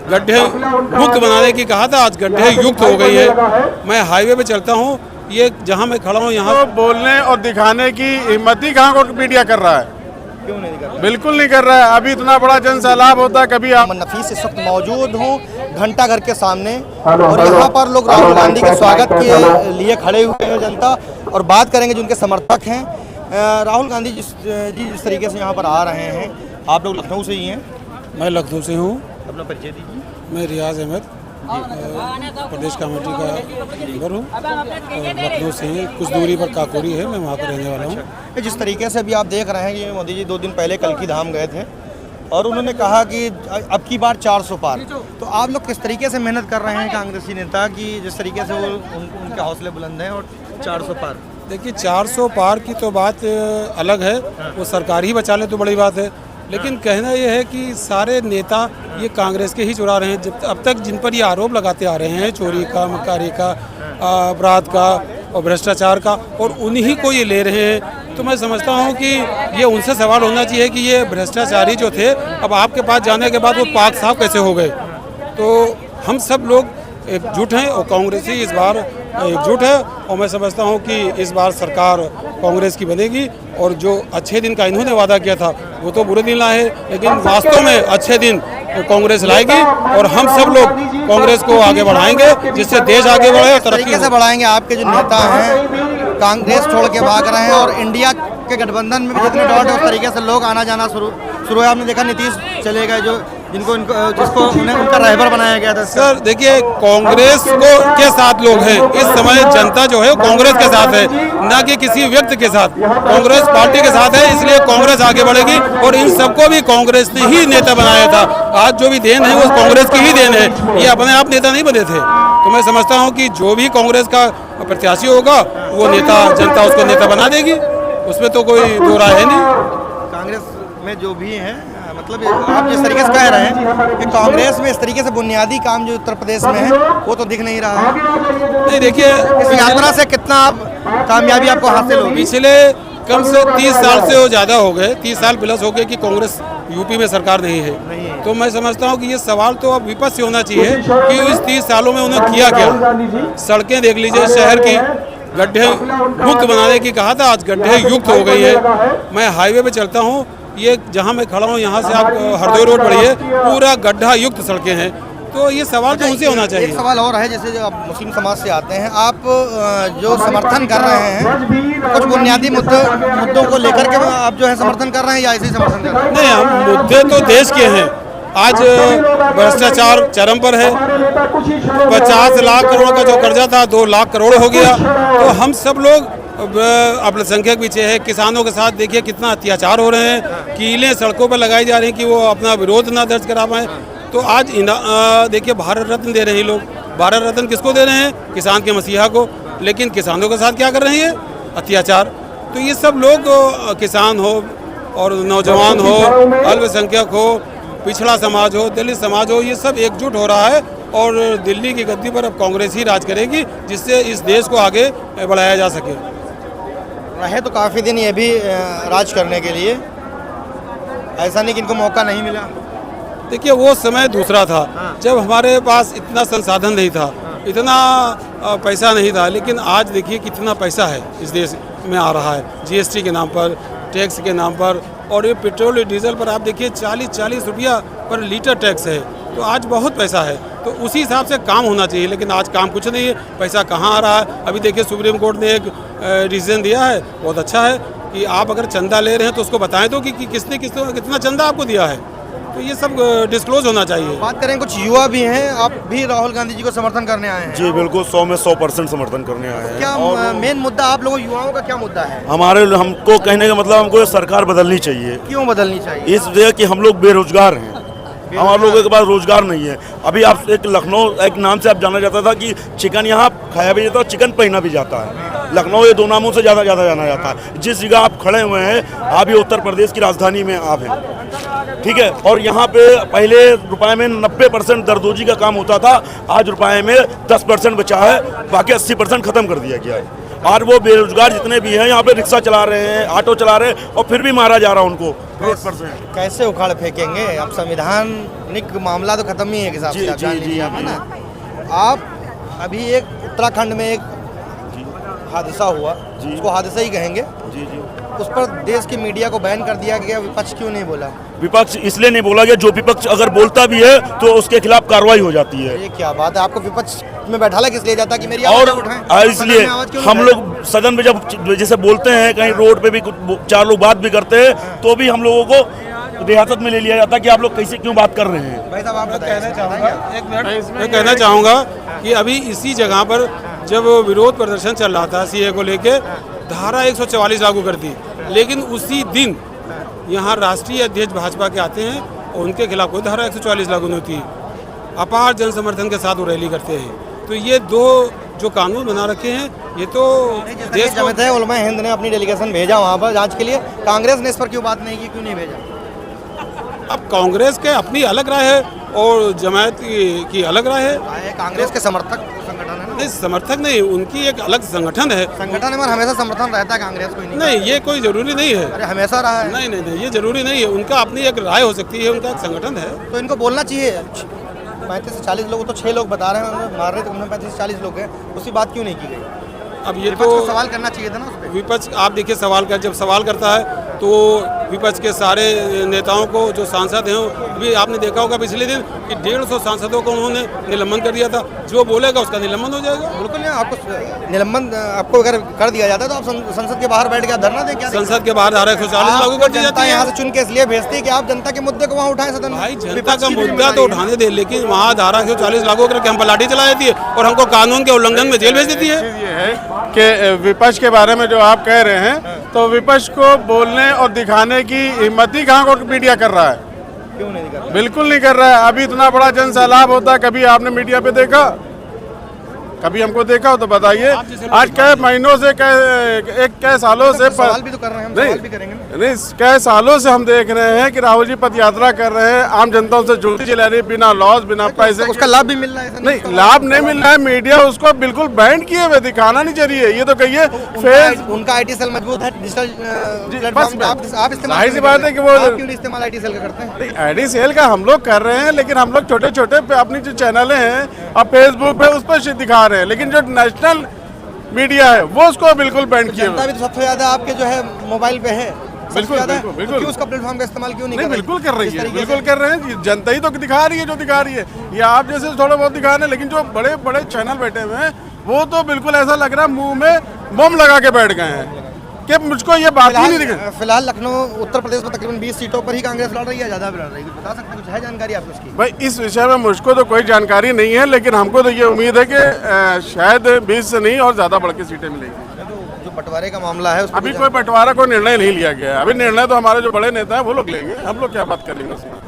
गड्ढे मुक्त बनाने की कहा था, आज गड्ढे युक्त हो गई है। मैं हाईवे पे चलता हूँ, ये जहाँ मैं खड़ा हूँ यहाँ तो बोलने और दिखाने की हिम्मत ही कहाँ को मीडिया कर रहा है? क्यों नहीं कर रहा? बिल्कुल नहीं कर रहा है। अभी इतना बड़ा जन सैलाब होता है, कभी आप नफीस इस वक्त मौजूद हूँ घंटाघर के सामने और यहाँ पर लोग राहुल गांधी के स्वागत के लिए खड़े हुए हैं जनता, और बात करेंगे जो उनके समर्थक हैं। राहुल गांधी जिस तरीके से यहाँ पर आ रहे हैं, आप लोग लखनऊ से ही हैं? मैं लखनऊ से हूँ। अपना परिचय दीजिए। मैं रियाज अहमद प्रदेश कमेटी का मेंबर हूँ और लखनऊ से ही कुछ दूरी पर काकोरी है, मैं वहाँ पर रहने वाला हूँ। जिस तरीके से अभी आप देख रहे हैं कि मोदी जी 2 दिन पहले कल्की धाम गए थे और उन्होंने कहा कि अब की बार 400 पार, तो आप लोग किस तरीके से मेहनत कर रहे हैं कांग्रेसी नेता की जिस तरीके से वो उनके हौसले बुलंद हैं और 400 पार? देखिए 400 पार की तो बात अलग है, वो सरकार ही बचा ले तो बड़ी बात है, लेकिन कहना ये है कि सारे नेता ये कांग्रेस के ही चुरा रहे हैं। जब अब तक जिन पर ये आरोप लगाते आ रहे हैं चोरी का, मक्कारी का, अपराध का और भ्रष्टाचार का, और उन्हीं को ये ले रहे हैं, तो मैं समझता हूँ कि ये उनसे सवाल होना चाहिए कि ये भ्रष्टाचारी जो थे अब आपके पास जाने के बाद वो पाक साफ कैसे हो गए। तो हम सब लोग एकजुट हैं और कांग्रेसी इस बार एकजुट है, और मैं समझता हूं कि इस बार सरकार कांग्रेस की बनेगी, और जो अच्छे दिन का इन्होंने वादा किया था वो तो बुरे दिन लाए, लेकिन वास्तव में अच्छे दिन कांग्रेस लाएगी और हम सब लोग कांग्रेस को आगे बढ़ाएंगे, जिससे देश आगे बढ़े और तरक्की कैसे बढ़ाएंगे। आपके जो नेता हैं कांग्रेस छोड़ के भाग रहे हैं और इंडिया के गठबंधन में भी जितने डॉट है उस तरीके से लोग आना जाना शुरू है। आपने देखा नीतीश चले गए, जो जिसको उन्हें उनका रहबर बनाया गया था। सर देखिए कांग्रेस को के साथ लोग हैं, इस समय जनता जो है कांग्रेस के साथ है, न कि किसी व्यक्ति के साथ। कांग्रेस पार्टी के साथ है, इसलिए कांग्रेस आगे बढ़ेगी, और इन सबको भी कांग्रेस ने ही नेता बनाया था। आज जो भी देन है वो कांग्रेस की ही देन है, ये अपने आप नेता नहीं बने थे। तो मैं समझता हूँ कि जो भी कांग्रेस का प्रत्याशी होगा वो नेता, जनता उसको नेता बना देगी, उसमें तो कोई दो राय है नहीं। कांग्रेस में जो भी हैं, मतलब आप जिस तरीके से कह रहे हैं कि कांग्रेस में इस तरीके से बुनियादी काम जो उत्तर प्रदेश में है वो तो दिख नहीं रहा है। नहीं देखिए इस यात्रा से कितना आप कामयाबी आपको हासिल होगी? पिछले कम से 30 साल से वो ज़्यादा हो गए, 30 साल प्लस हो गए कि कांग्रेस यूपी में सरकार नहीं है। तो मैं समझता हूँ कि ये सवाल तो अब विपक्ष से होना चाहिए कि इस 30 सालों में उन्होंने किया क्या। सड़कें देख लीजिए, शहर की गड्ढे मुक्त बनाने की कहा था, आज गड्ढे युक्त हो गई है। मैं हाईवे पे चलता हूँ, ये जहाँ मैं खड़ा हूँ यहाँ से आप हरदोई रोड बढ़िए, पूरा गड्ढा युक्त सड़कें हैं। तो ये सवाल तो उनसे होना चाहिए। एक सवाल और है, जैसे जो आप मुस्लिम समाज से आते हैं, आप जो समर्थन कर रहे हैं कुछ बुनियादी मुद्दों को लेकर के आप जो है समर्थन कर रहे हैं या ऐसे ही समर्थन कर रहे हैं? नहीं, हम मुद्दे तो देश के हैं। आज भ्रष्टाचार चरम पर है, 50 लाख करोड़ का जो कर्जा था 2 लाख करोड़ हो गया। तो हम सब लोग अल्पसंख्यक पीछे है, किसानों के साथ देखिए कितना अत्याचार हो रहे हैं, कीलें सड़कों पर लगाई जा रही हैं कि वो अपना विरोध ना दर्ज करा पाएँ। तो आज देखिए भारत रत्न दे रहे हैं लोग, भारत रत्न किसको दे रहे हैं? किसान के मसीहा को, लेकिन किसानों के साथ क्या कर रहे हैं? अत्याचार। तो ये सब लोग, किसान हो और नौजवान हो, अल्पसंख्यक हो, पिछड़ा समाज हो, दलित समाज हो, ये सब एकजुट हो रहा है, और दिल्ली की गद्दी पर अब कांग्रेस ही राज करेगी, जिससे इस देश को आगे बढ़ाया जा सके। रहे तो काफ़ी दिन ये भी राज करने के लिए, ऐसा नहीं कि इनको मौका नहीं मिला। देखिए वो समय दूसरा था, जब हमारे पास इतना संसाधन नहीं था, इतना पैसा नहीं था, लेकिन आज देखिए कितना पैसा है इस देश में आ रहा है, जीएसटी के नाम पर, टैक्स के नाम पर, और ये पेट्रोल और डीजल पर आप देखिए 40-40 रुपया पर लीटर टैक्स है। तो आज बहुत पैसा है, तो उसी हिसाब से काम होना चाहिए, लेकिन आज काम कुछ नहीं है, पैसा कहाँ आ रहा है। अभी देखिए सुप्रीम कोर्ट ने एक डिसीजन दिया है, बहुत अच्छा है, कि आप अगर चंदा ले रहे हैं तो उसको बताएं तो कि किसने कितना चंदा आपको दिया है। तो ये सब डिस्क्लोज होना चाहिए। बात करें, कुछ युवा भी हैं, आप भी राहुल गांधी जी को समर्थन करने आए हैं? जी बिल्कुल, 100 में 100% समर्थन करने आए हैं। क्या मेन मुद्दा आप लोगों युवाओं का क्या मुद्दा है? हमको कहने का मतलब, हमको सरकार बदलनी चाहिए। क्यों बदलनी चाहिए? इसलिए कि हम लोग बेरोजगार हैं, हमारे लोगों के पास रोजगार नहीं है। अभी आप एक लखनऊ एक नाम से आप जाना जाता था कि चिकन यहाँ खाया भी जाता है, चिकन पहना भी जाता है। लखनऊ ये 2 नामों से ज़्यादा जाना जाता है। जिस जगह आप खड़े हुए हैं, आप ये उत्तर प्रदेश की राजधानी में आप हैं, ठीक है। और यहाँ पे पहले रुपए में 90% दरदोजी का काम होता था, आज रुपए में 10% बचा है, बाकी 80% खत्म कर दिया गया है। और वो बेरोजगार जितने भी हैं यहाँ पे रिक्शा चला रहे हैं, ऑटो चला रहे हैं और फिर भी मारा जा रहा है उनको रोड पर से। कैसे उखाड़ फेंकेंगे? अब संविधानिक मामला तो खत्म ही है हिसाब से, आप जान लीजिए आप, है ना। आप अभी एक उत्तराखंड में एक हादसा हुआ, उसको हादसा ही कहेंगे, जी जी, उस पर देश की मीडिया को बैन कर दिया गया, विपक्ष क्यों नहीं बोला? विपक्ष इसलिए नहीं बोला गया, जो विपक्ष अगर बोलता भी है तो उसके खिलाफ कार्रवाई हो जाती है। ये क्या बात है? आपको विपक्ष में बैठाला किस लिए जाता है कि मेरी और आवाज़ उठाएं? इसलिए हम लोग सदन में जब जैसे बोलते हैं, कहीं रोड पे भी चार लोग बात भी करते हैं तो भी हम लोगों को रियासत में ले लिया जाता है कि आप लोग कैसे क्यों बात कर रहे हैं। भाई साहब आप कहना चाहूँगा, एक मिनट, मैं कहना चाहूँगा कि अभी इसी जगह पर जब विरोध प्रदर्शन चल रहा था सीए को लेके, धारा 144 लागू कर दी, लेकिन उसी दिन यहाँ राष्ट्रीय अध्यक्ष भाजपा के आते हैं और उनके खिलाफ कोई धारा 144 लागू नहीं होती। अपार जन समर्थन के साथ वो रैली करते हैं। तो ये दो जो कानून बना रखे हैं, ये तो देश को जमात उलमा हिंद ने अपनी डेलीगेशन भेजा वहाँ पर जांच के लिए, कांग्रेस ने इस पर क्यों बात नहीं की, क्यों नहीं भेजा? अब कांग्रेस के अपनी अलग राय है और जमात की अलग राय है। कांग्रेस के समर्थक संगठन है ना? नहीं, समर्थक नहीं, उनकी एक अलग संगठन है। संगठन है मगर हमेशा समर्थन रहता है कांग्रेस को ही नहीं, ये कोई जरूरी नहीं है। अरे हमेशा रहा है। नहीं नहीं नहीं, ये जरूरी नहीं है। उनका अपनी एक राय हो सकती है, उनका एक संगठन है। तो इनको बोलना चाहिए। 35 से 40 लोग, तो 6 लोग बता रहे हैं मार रहे, तो उनमें 35 से 40 लोग हैं, उसकी बात क्यों नहीं की गई? अब ये विपक्ष तो को सवाल करना चाहिए था ना उस पर। विपक्ष, आप देखिए सवाल कर, जब सवाल करता है तो विपक्ष के सारे नेताओं को, जो सांसद हैं, अभी आपने देखा होगा पिछले दिन कि 150 सांसदों को उन्होंने निलंबन कर दिया था। जो बोलेगा उसका निलंबन हो जाएगा। बिल्कुल नहीं, आपको निलंबन आपको अगर कर दिया जाता है तो आप संसद के बाहर बैठ के धरना दें क्या? संसद के बाहर धारा 140 लागू कर दी जाती है। यहाँ से चुन के इसलिए भेजती है कि आप जनता के मुद्दे को वहाँ उठाएं सदन में। भाई जनता का मुद्दा तो उठाने दे, लेकिन वहाँ धारा 140 लागू करके हम पर लाठी चला देती है और हमको कानून के उल्लंघन में जेल भेज देती है। ये है कि विपक्ष के बारे में जो आप कह रहे हैं, तो विपक्ष को बोलने और दिखाने की हिम्मत ही कहाँ को मीडिया कर रहा है? क्यों नहीं कर? बिल्कुल नहीं कर रहा है। अभी इतना बड़ा जन सैलाब होता है, कभी आपने मीडिया पे देखा? कभी हमको देखा हो तो बताइए। आज कई महीनों से, कई सालों से सवाल भी तो कर रहे हैं हम, सवाल भी करेंगे ना। नहीं, कई सालों से हम देख रहे हैं कि राहुल जी पद यात्रा कर रहे हैं, आम जनता से जुड़ती चला रही, बिना लॉस, बिना पैसे। उसका लाभ भी मिल रहा है? नहीं, लाभ नहीं मिल रहा है। मीडिया उसको बिल्कुल बैन किए हुए, दिखाना नहीं चाहिए। ये तो कहिए उनका IT सेल मजबूत है, डिजिटल प्लेटफॉर्म आप इस्तेमाल, जाहिर सी बात है कि वो क्यों नहीं इस्तेमाल IT सेल का करते हैं? आईडी सेल का हम लोग कर रहे हैं, लेकिन हम लोग छोटे छोटे अपनी जो चैनल हैं और फेसबुक पे उस पर दिखा रहे हैं, लेकिन जो नेशनल मीडिया है वो उसको बिल्कुल बैन किए जनता भी तो सबसे ज्यादा आपके जो है मोबाइल पे है, बिल्कुल बिल्कुल बिल्कुल। क्यों उसका प्लेटफॉर्म का इस्तेमाल क्यों नहीं कर रही? बिल्कुल कर रही इस है, तरीके बिल्कुल से? कर रहे हैं। जनता ही तो दिखा रही है जो दिखा रही है। ये आप जैसे थोड़ा बहुत दिखा रहे हैं, लेकिन जो बड़े बड़े चैनल बैठे हुए हैं वो तो बिल्कुल ऐसा लग रहा है मुंह में बम लगा के बैठ गए हैं कि मुझको ये बात ही नहीं दिख। फिलहाल लखनऊ उत्तर प्रदेश में तकरीबन 20 सीटों पर ही कांग्रेस लड़ रही है, ज्यादा लड़ रही है। बता सकते हैं, कुछ है जानकारी आपको इसकी? भाई इस विषय में मुझको तो कोई जानकारी नहीं है, लेकिन हमको तो ये उम्मीद है कि शायद 20 से नहीं और ज्यादा बढ़ के सीटें मिलेंगी। जो बंटवारे का मामला है, अभी कोई बंटवारा, कोई निर्णय नहीं लिया गया है। अभी निर्णय तो हमारे जो बड़े नेता हैं वो लोग लेंगे, हम लोग क्या बात करेंगे उसमें।